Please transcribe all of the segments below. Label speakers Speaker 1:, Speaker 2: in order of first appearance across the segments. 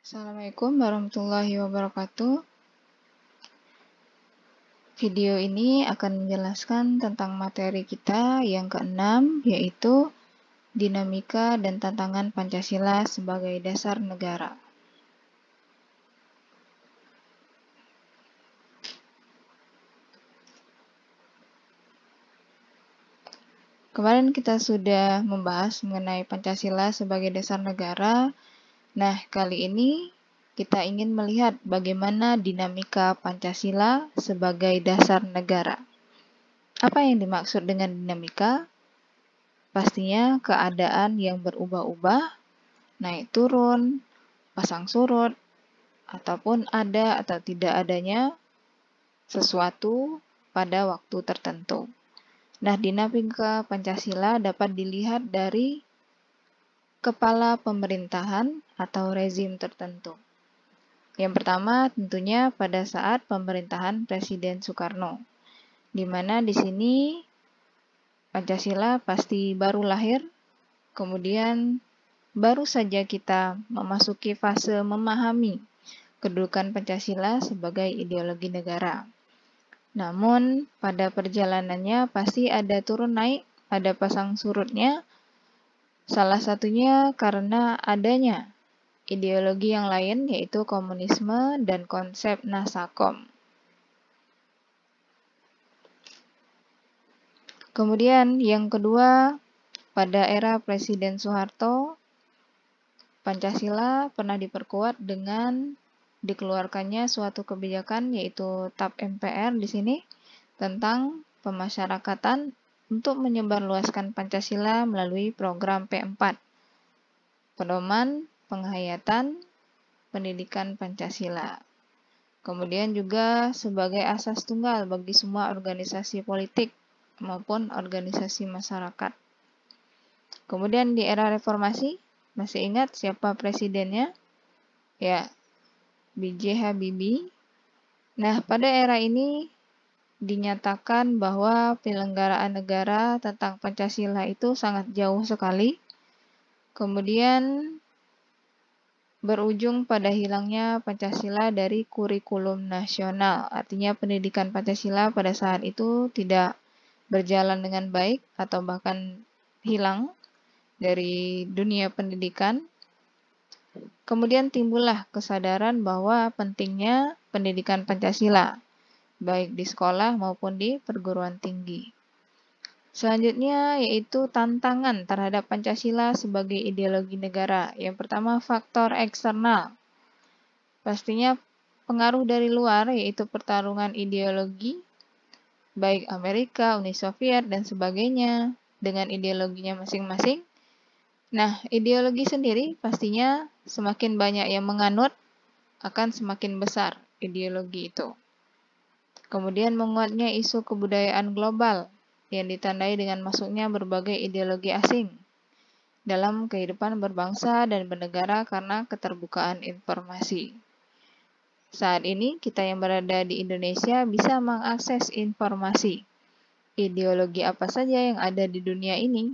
Speaker 1: Assalamualaikum warahmatullahi wabarakatuh. Video ini akan menjelaskan tentang materi kita yang keenam, yaitu dinamika dan tantangan Pancasila sebagai dasar negara. Kemarin kita sudah membahas mengenai Pancasila sebagai dasar negara. Nah, kali ini kita ingin melihat bagaimana dinamika Pancasila sebagai dasar negara. Apa yang dimaksud dengan dinamika? Pastinya keadaan yang berubah-ubah, naik turun, pasang surut, ataupun ada atau tidak adanya sesuatu pada waktu tertentu. Nah, dinamika Pancasila dapat dilihat dari kepala pemerintahan atau rezim tertentu. Yang pertama tentunya pada saat pemerintahan Presiden Soekarno, di mana di sini Pancasila pasti baru lahir, kemudian baru saja kita memasuki fase memahami kedudukan Pancasila sebagai ideologi negara. Namun, pada perjalanannya pasti ada turun naik, ada pasang surutnya, salah satunya karena adanya ideologi yang lain, yaitu komunisme dan konsep Nasakom. Kemudian yang kedua, pada era Presiden Soeharto, Pancasila pernah diperkuat dengan dikeluarkannya suatu kebijakan, yaitu TAP MPR di sini, tentang pemasyarakatan untuk menyebarluaskan Pancasila melalui program P4, pedoman penghayatan pendidikan Pancasila. Kemudian juga sebagai asas tunggal bagi semua organisasi politik maupun organisasi masyarakat. Kemudian di era reformasi, masih ingat siapa presidennya? Ya, B.J. Habibie. Nah, pada era ini dinyatakan bahwa penyelenggaraan negara tentang Pancasila itu sangat jauh sekali. Kemudian berujung pada hilangnya Pancasila dari kurikulum nasional. Artinya pendidikan Pancasila pada saat itu tidak berjalan dengan baik atau bahkan hilang dari dunia pendidikan. Kemudian timbullah kesadaran bahwa pentingnya pendidikan Pancasila, baik di sekolah maupun di perguruan tinggi. Selanjutnya yaitu tantangan terhadap Pancasila sebagai ideologi negara. Yang pertama, faktor eksternal. Pastinya pengaruh dari luar, yaitu pertarungan ideologi, baik Amerika, Uni Soviet, dan sebagainya, dengan ideologinya masing-masing. Nah, ideologi sendiri pastinya semakin banyak yang menganut, akan semakin besar ideologi itu. Kemudian menguatnya isu kebudayaan global yang ditandai dengan masuknya berbagai ideologi asing dalam kehidupan berbangsa dan bernegara karena keterbukaan informasi. Saat ini kita yang berada di Indonesia bisa mengakses informasi ideologi apa saja yang ada di dunia ini.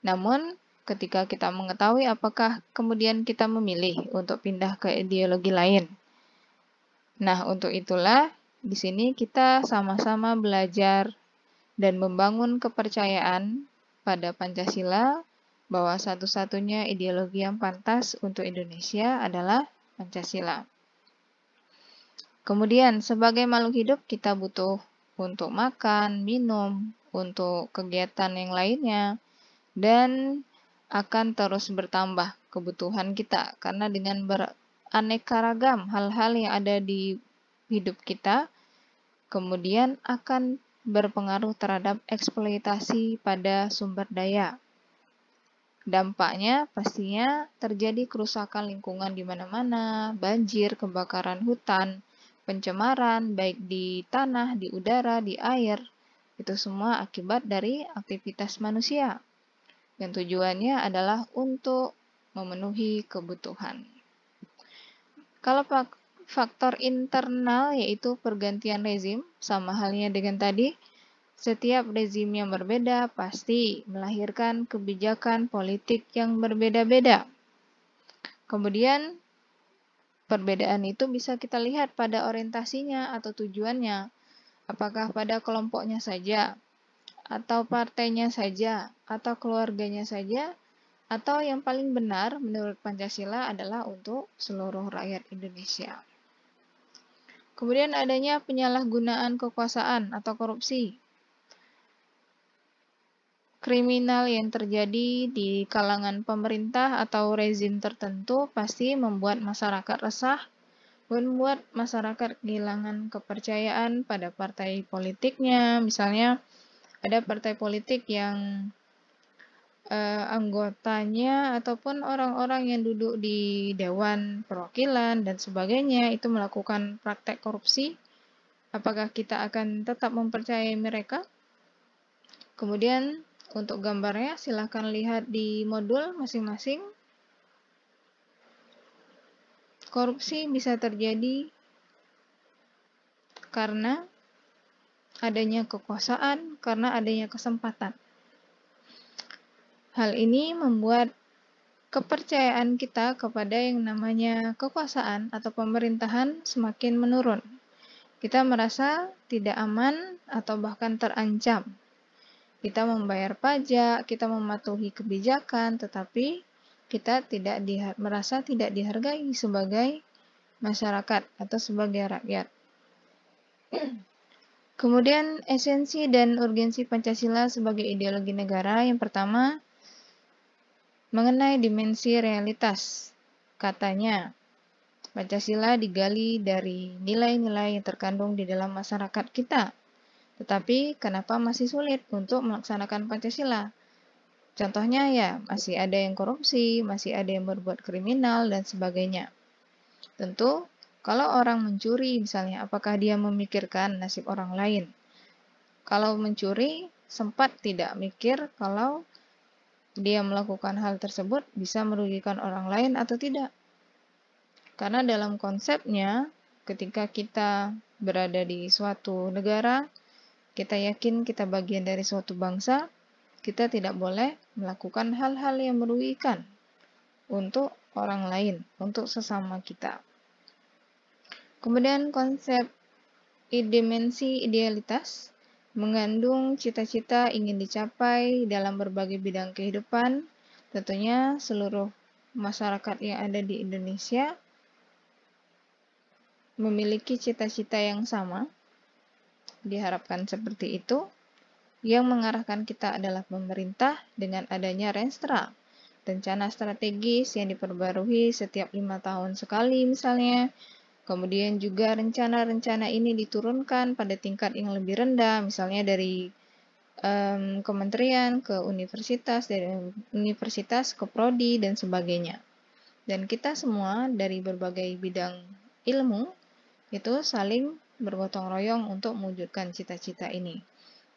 Speaker 1: Namun, ketika kita mengetahui, apakah kemudian kita memilih untuk pindah ke ideologi lain? Nah, untuk itulah di sini kita sama-sama belajar dan membangun kepercayaan pada Pancasila bahwa satu-satunya ideologi yang pantas untuk Indonesia adalah Pancasila. Kemudian, sebagai makhluk hidup kita butuh untuk makan, minum, untuk kegiatan yang lainnya, dan akan terus bertambah kebutuhan kita karena dengan beraneka ragam hal-hal yang ada di hidup kita, kemudian akan berpengaruh terhadap eksploitasi pada sumber daya. Dampaknya pastinya terjadi kerusakan lingkungan di mana-mana, banjir, kebakaran hutan, pencemaran baik di tanah, di udara, di air. Itu semua akibat dari aktivitas manusia. Yang tujuannya adalah untuk memenuhi kebutuhan. Kalau faktor internal yaitu pergantian rezim, sama halnya dengan tadi, setiap rezim yang berbeda pasti melahirkan kebijakan politik yang berbeda-beda. Kemudian Perbedaan itu bisa kita lihat pada orientasinya atau tujuannya. Apakah pada kelompoknya saja, atau partainya saja, atau keluarganya saja, atau yang paling benar menurut Pancasila adalah untuk seluruh rakyat Indonesia. Kemudian adanya penyalahgunaan kekuasaan atau korupsi. Kriminal yang terjadi di kalangan pemerintah atau rezim tertentu pasti membuat masyarakat resah, membuat masyarakat kehilangan kepercayaan pada partai politiknya. Misalnya ada partai politik yang anggotanya ataupun orang-orang yang duduk di Dewan Perwakilan dan sebagainya itu melakukan praktek korupsi. Apakah kita akan tetap mempercayai mereka? Kemudian untuk gambarnya silahkan lihat di modul masing-masing. Korupsi bisa terjadi karena adanya kekuasaan, karena adanya kesempatan. Hal ini membuat kepercayaan kita kepada yang namanya kekuasaan atau pemerintahan semakin menurun. Kita merasa tidak aman atau bahkan terancam. Kita membayar pajak, kita mematuhi kebijakan, tetapi kita merasa tidak dihargai sebagai masyarakat atau sebagai rakyat. Kemudian esensi dan urgensi Pancasila sebagai ideologi negara. Yang pertama, mengenai dimensi realitas. Katanya, Pancasila digali dari nilai-nilai yang terkandung di dalam masyarakat kita. Tetapi kenapa masih sulit untuk melaksanakan Pancasila? Contohnya ya, masih ada yang korupsi, masih ada yang berbuat kriminal, dan sebagainya. Tentu, kalau orang mencuri misalnya, apakah dia memikirkan nasib orang lain? Kalau mencuri, sempat tidak mikir kalau dia melakukan hal tersebut bisa merugikan orang lain atau tidak. Karena dalam konsepnya, ketika kita berada di suatu negara, kita yakin kita bagian dari suatu bangsa, kita tidak boleh melakukan hal-hal yang merugikan untuk orang lain, untuk sesama kita. Kemudian konsep dimensi idealitas mengandung cita-cita ingin dicapai dalam berbagai bidang kehidupan. Tentunya seluruh masyarakat yang ada di Indonesia memiliki cita-cita yang sama. Diharapkan seperti itu. Yang mengarahkan kita adalah pemerintah dengan adanya Renstra, rencana strategis yang diperbarui setiap 5 tahun sekali misalnya. Kemudian juga rencana-rencana ini diturunkan pada tingkat yang lebih rendah, misalnya dari kementerian ke universitas, dari universitas ke prodi, dan sebagainya. Dan kita semua dari berbagai bidang ilmu itu saling bergotong royong untuk mewujudkan cita-cita ini.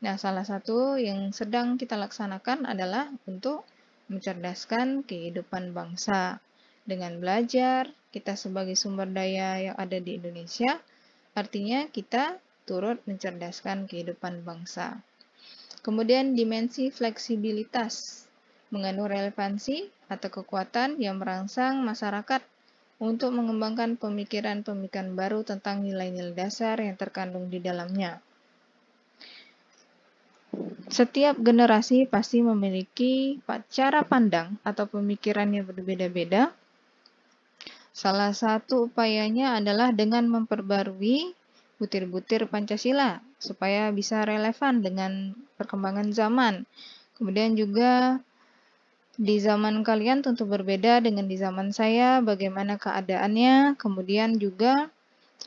Speaker 1: Nah, salah satu yang sedang kita laksanakan adalah untuk mencerdaskan kehidupan bangsa. Dengan belajar, kita sebagai sumber daya yang ada di Indonesia, artinya kita turut mencerdaskan kehidupan bangsa. Kemudian dimensi fleksibilitas, mengandung relevansi atau kekuatan yang merangsang masyarakat untuk mengembangkan pemikiran-pemikiran baru tentang nilai-nilai dasar yang terkandung di dalamnya. Setiap generasi pasti memiliki cara pandang atau pemikiran yang berbeda-beda. Salah satu upayanya adalah dengan memperbarui butir-butir Pancasila supaya bisa relevan dengan perkembangan zaman. Kemudian juga di zaman kalian tentu berbeda dengan di zaman saya, bagaimana keadaannya, kemudian juga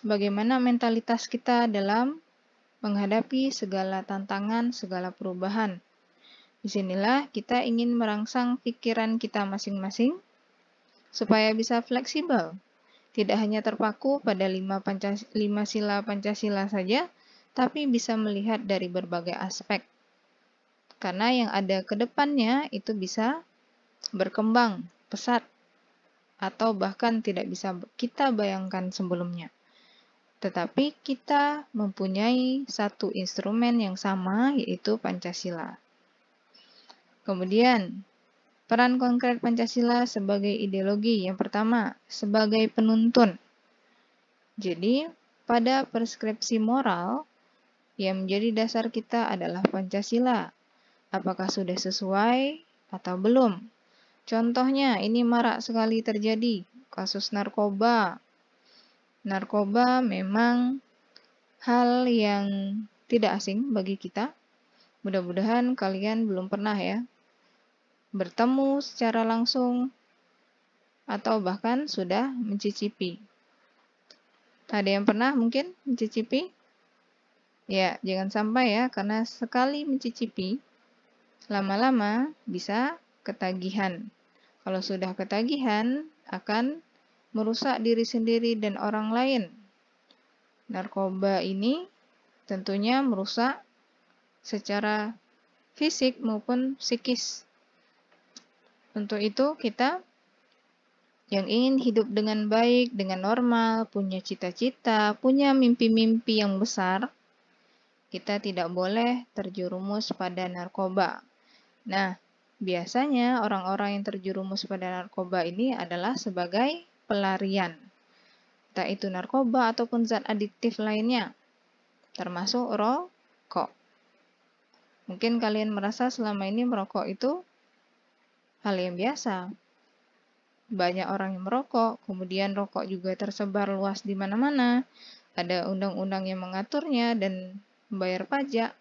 Speaker 1: bagaimana mentalitas kita dalam menghadapi segala tantangan, segala perubahan. Disinilah kita ingin merangsang pikiran kita masing-masing supaya bisa fleksibel, tidak hanya terpaku pada 5 sila Pancasila saja, tapi bisa melihat dari berbagai aspek. Karena yang ada ke depannya itu bisa berkembang pesat atau bahkan tidak bisa kita bayangkan sebelumnya. Tetapi kita mempunyai satu instrumen yang sama, yaitu Pancasila. Kemudian, peran konkret Pancasila sebagai ideologi. Yang pertama, sebagai penuntun. Jadi, pada preskripsi moral, yang menjadi dasar kita adalah Pancasila. Apakah sudah sesuai atau belum? Contohnya, ini marak sekali terjadi, kasus narkoba. Narkoba memang hal yang tidak asing bagi kita. Mudah-mudahan kalian belum pernah ya bertemu secara langsung atau bahkan sudah mencicipi. Ada yang pernah mungkin mencicipi? Ya, jangan sampai ya, karena sekali mencicipi, lama-lama bisa ketagihan. Kalau sudah ketagihan, akan merusak diri sendiri dan orang lain. Narkoba ini tentunya merusak secara fisik maupun psikis. Untuk itu kita yang ingin hidup dengan baik, dengan normal, punya cita-cita, punya mimpi-mimpi yang besar, kita tidak boleh terjerumus pada narkoba. Nah, biasanya orang-orang yang terjerumus pada narkoba ini adalah sebagai pelarian. Entah itu narkoba ataupun zat adiktif lainnya, termasuk rokok. Mungkin kalian merasa selama ini merokok itu hal yang biasa. Banyak orang yang merokok, kemudian rokok juga tersebar luas di mana-mana. Ada undang-undang yang mengaturnya dan membayar pajak.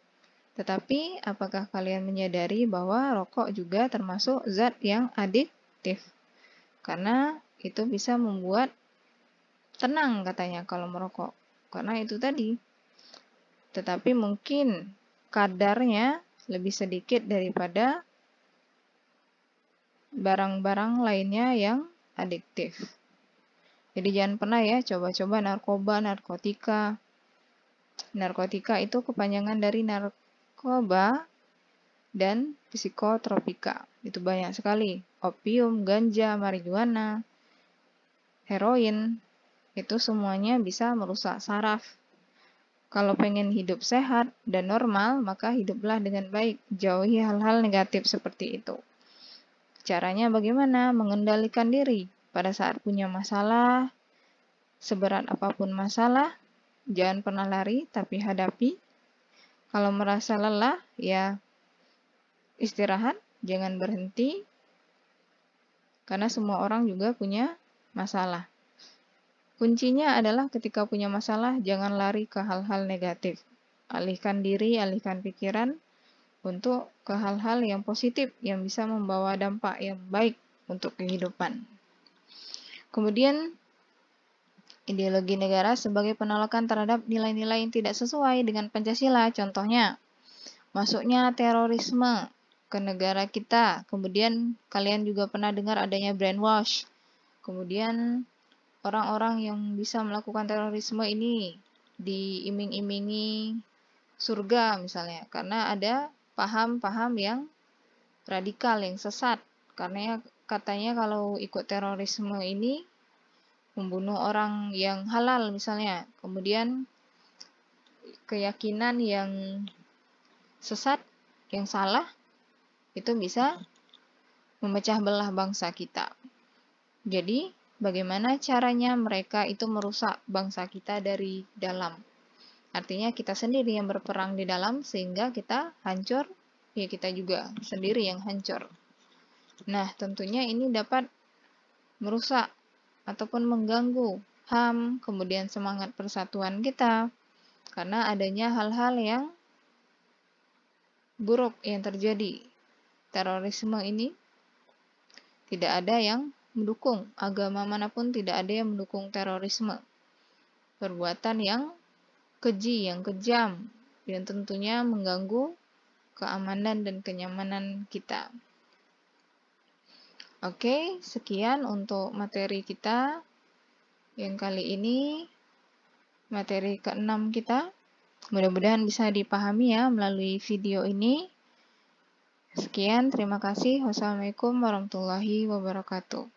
Speaker 1: Tetapi, apakah kalian menyadari bahwa rokok juga termasuk zat yang adiktif? Karena itu bisa membuat tenang katanya kalau merokok. Karena itu tadi. Tetapi mungkin kadarnya lebih sedikit daripada barang-barang lainnya yang adiktif. Jadi jangan pernah ya coba-coba narkoba, narkotika. Narkotika itu kepanjangan dari narkoba dan psikotropika. Itu banyak sekali. Opium, ganja, marijuana, heroin, itu semuanya bisa merusak saraf. Kalau pengen hidup sehat dan normal, maka hiduplah dengan baik. Jauhi hal-hal negatif seperti itu. Caranya bagaimana? Mengendalikan diri. Pada saat punya masalah, seberat apapun masalah, jangan pernah lari, tapi hadapi. Kalau merasa lelah, ya istirahat, jangan berhenti. Karena semua orang juga punya masalah. Kuncinya adalah ketika punya masalah, jangan lari ke hal-hal negatif. Alihkan diri, alihkan pikiran untuk ke hal-hal yang positif, yang bisa membawa dampak yang baik untuk kehidupan. Kemudian, ideologi negara sebagai penolakan terhadap nilai-nilai yang tidak sesuai dengan Pancasila. Contohnya, masuknya terorisme ke negara kita. Kemudian, kalian juga pernah dengar adanya brainwash. Kemudian, orang-orang yang bisa melakukan terorisme ini diiming-imingi surga misalnya, karena ada paham-paham yang radikal, yang sesat. Karena katanya kalau ikut terorisme ini membunuh orang yang halal misalnya. Kemudian keyakinan yang sesat, yang salah, itu bisa memecah belah bangsa kita. Jadi, bagaimana caranya mereka itu merusak bangsa kita dari dalam? Artinya kita sendiri yang berperang di dalam sehingga kita hancur, ya kita juga sendiri yang hancur. Nah, tentunya ini dapat merusak ataupun mengganggu HAM, kemudian semangat persatuan kita, karena adanya hal-hal yang buruk yang terjadi. Terorisme ini tidak ada yang mendukung, agama manapun tidak ada yang mendukung terorisme. Perbuatan yang keji, yang kejam, dan tentunya mengganggu keamanan dan kenyamanan kita. Oke, sekian untuk materi kita yang kali ini, materi ke-6 kita. Mudah-mudahan bisa dipahami ya melalui video ini. Sekian, terima kasih. Wassalamualaikum warahmatullahi wabarakatuh.